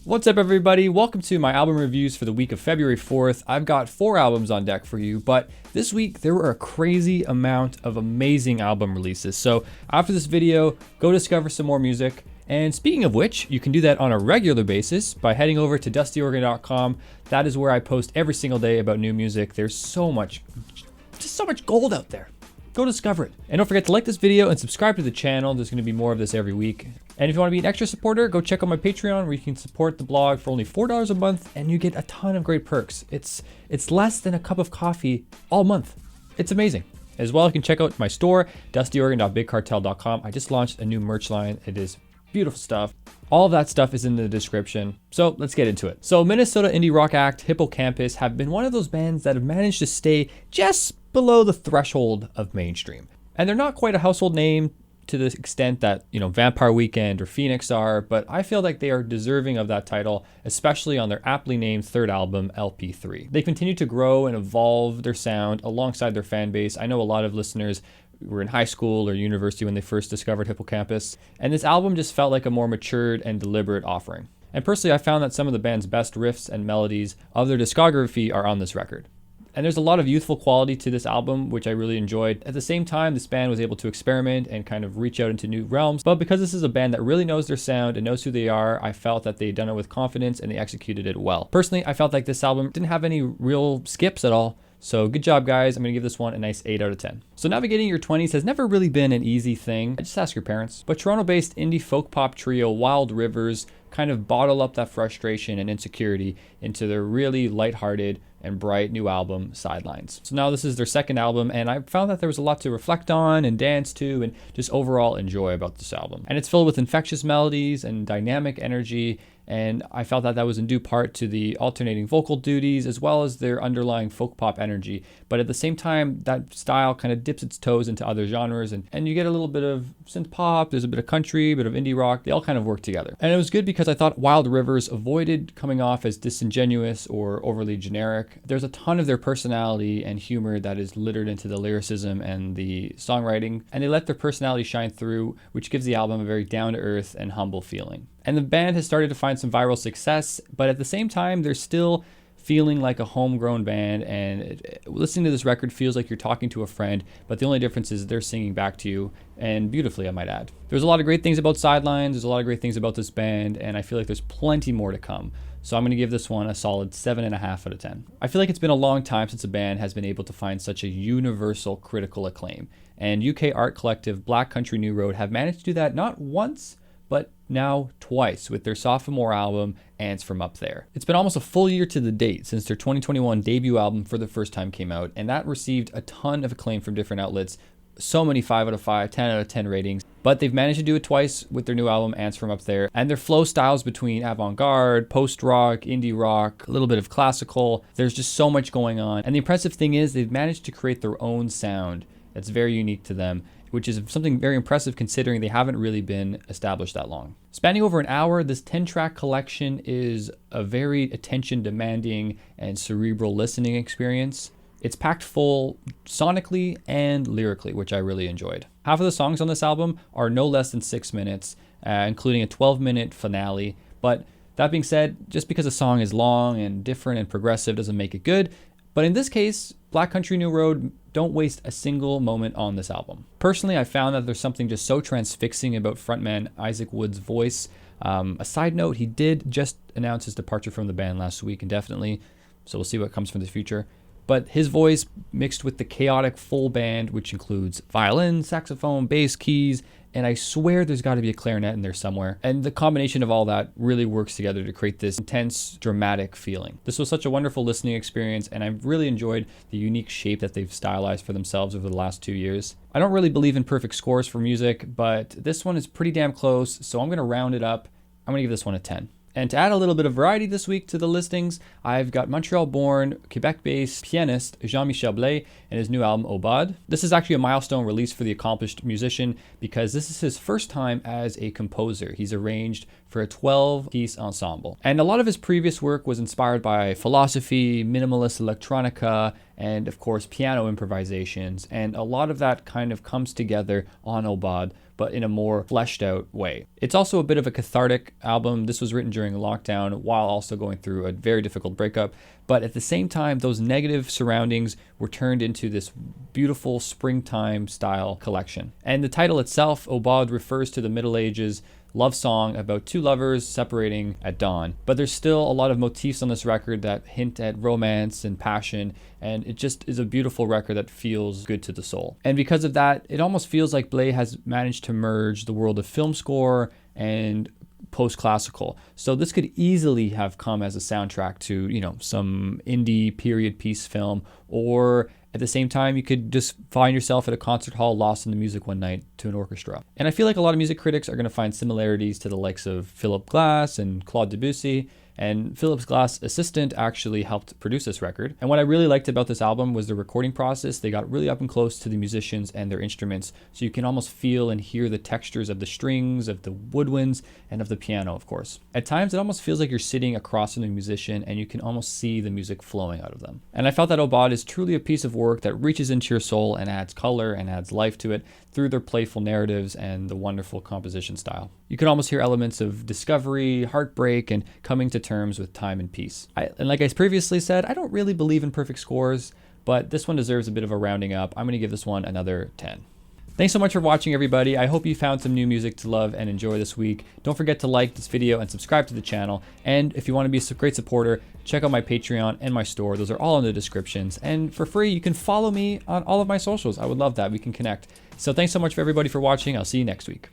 What's up, everybody? Welcome to my album reviews for the week of February 4th. I've got 4 albums on deck for you, but this week there were a crazy amount of amazing album releases. So after this video, go discover some more music. And speaking of which, you can do that on a regular basis by heading over to dustyorgan.com. That is where I post every single day about new music. There's so much gold out there. Go discover it. And don't forget to like this video and subscribe to the channel. There's going to be more of this every week. And if you want to be an extra supporter, go check out my Patreon where you can support the blog for only $4 a month and you get a ton of great perks. It's less than a cup of coffee all month. It's amazing. As well, you can check out my store, dustyorgan.bigcartel.com. I just launched a new merch line. It is beautiful stuff. All of that stuff is in the description. So let's get into it. So Minnesota indie rock act Hippo Campus have been one of those bands that have managed to stay just below the threshold of mainstream. And they're not quite a household name to the extent that, Vampire Weekend or Phoenix are, but I feel like they are deserving of that title, especially on their aptly named third album, LP3. They continue to grow and evolve their sound alongside their fan base. I know a lot of listeners were in high school or university when they first discovered Hippo Campus, and this album just felt like a more matured and deliberate offering. And personally, I found that some of the band's best riffs and melodies of their discography are on this record. And there's a lot of youthful quality to this album, which I really enjoyed. At the same time, this band was able to experiment and kind of reach out into new realms. But because this is a band that really knows their sound and knows who they are, I felt that they'd done it with confidence and they executed it well. Personally, I felt like this album didn't have any real skips at all. So good job, guys. I'm going to give this one a nice 8 out of 10. So navigating your 20s has never really been an easy thing. Just ask your parents. But Toronto-based indie folk pop trio Wild Rivers kind of bottle up that frustration and insecurity into their really lighthearted and bright new album, Sidelines. So now this is their second album, and I found that there was a lot to reflect on and dance to and just overall enjoy about this album. And it's filled with infectious melodies and dynamic energy, and I felt that that was in due part to the alternating vocal duties as well as their underlying folk pop energy. But at the same time, that style kind of dips its toes into other genres, and you get a little bit of synth pop, there's a bit of country, a bit of indie rock. They all kind of work together. And it was good because I thought Wild Rivers avoided coming off as disingenuous or overly generic. There's a ton of their personality and humor that is littered into the lyricism and the songwriting, and they let their personality shine through, which gives the album a very down-to-earth and humble feeling. And the band has started to find some viral success, but at the same time, they're still feeling like a homegrown band, and listening to this record feels like you're talking to a friend, but the only difference is they're singing back to you, and beautifully, I might add. There's a lot of great things about Sidelines, there's a lot of great things about this band, and I feel like there's plenty more to come. So I'm going to give this one a solid 7.5 out of 10. I feel like it's been a long time since a band has been able to find such a universal critical acclaim, and UK art collective Black Country New Road have managed to do that not once, but now twice with their sophomore album, Ants from Up There. It's been almost a full year to the date since their 2021 debut album For the First Time came out, and that received a ton of acclaim from different outlets. So many 5 out of 5, 10 out of 10 ratings, but they've managed to do it twice with their new album, Ants from Up There, and their flow styles between avant-garde, post-rock, indie rock, a little bit of classical, there's just so much going on. And the impressive thing is they've managed to create their own sound that's very unique to them, which is something very impressive considering they haven't really been established that long. Spanning over an hour, this 10-track collection is a very attention-demanding and cerebral listening experience. It's packed full sonically and lyrically, which I really enjoyed. Half of the songs on this album are no less than 6 minutes, including a 12-minute finale. But that being said, just because a song is long and different and progressive doesn't make it good. But in this case, Black Country New Road don't waste a single moment on this album. Personally, I found that there's something just so transfixing about frontman Isaac Wood's voice. A side note, he did just announce his departure from the band last week indefinitely, so we'll see what comes from the future. But his voice mixed with the chaotic full band, which includes violin, saxophone, bass, keys, and I swear there's got to be a clarinet in there somewhere. And the combination of all that really works together to create this intense, dramatic feeling. This was such a wonderful listening experience, and I've really enjoyed the unique shape that they've stylized for themselves over the last 2 years. I don't really believe in perfect scores for music, but this one is pretty damn close, so I'm going to round it up. I'm going to give this one a 10. And to add a little bit of variety this week to the listings, I've got Montreal-born, Quebec-based pianist Michel Blais and his new album, Aubades. This is actually a milestone release for the accomplished musician because this is his first time as a composer. He's arranged for a 12-piece ensemble. And a lot of his previous work was inspired by philosophy, minimalist electronica, and of course piano improvisations, and a lot of that kind of comes together on Aubade, but in a more fleshed out way. It's also a bit of a cathartic album. This was written during lockdown while also going through a very difficult breakup, but at the same time, those negative surroundings were turned into this beautiful springtime style collection. And the title itself, Aubade, refers to the Middle Ages love song about two lovers separating at dawn. But there's still a lot of motifs on this record that hint at romance and passion, and it just is a beautiful record that feels good to the soul. And because of that, it almost feels like Blais has managed to merge the world of film score and post-classical. So this could easily have come as a soundtrack to, some indie period piece film, or at the same time, you could just find yourself at a concert hall lost in the music one night to an orchestra. And I feel like a lot of music critics are going to find similarities to the likes of Philip Glass and Claude Debussy. And Philip Glass' assistant actually helped produce this record. And what I really liked about this album was the recording process. They got really up and close to the musicians and their instruments, so you can almost feel and hear the textures of the strings, of the woodwinds, and of the piano, of course. At times, it almost feels like you're sitting across from the musician and you can almost see the music flowing out of them. And I felt that Aubade is truly a piece of work that reaches into your soul and adds color and adds life to it through their playful narratives and the wonderful composition style. You can almost hear elements of discovery, heartbreak, and coming to terms with time and peace. And like I previously said, I don't really believe in perfect scores, but this one deserves a bit of a rounding up. I'm going to give this one another 10. Thanks so much for watching, everybody. I hope you found some new music to love and enjoy this week. Don't forget to like this video and subscribe to the channel. And if you want to be a great supporter, check out my Patreon and my store. Those are all in the descriptions. And for free, you can follow me on all of my socials. I would love that. We can connect. So thanks so much for everybody for watching. I'll see you next week.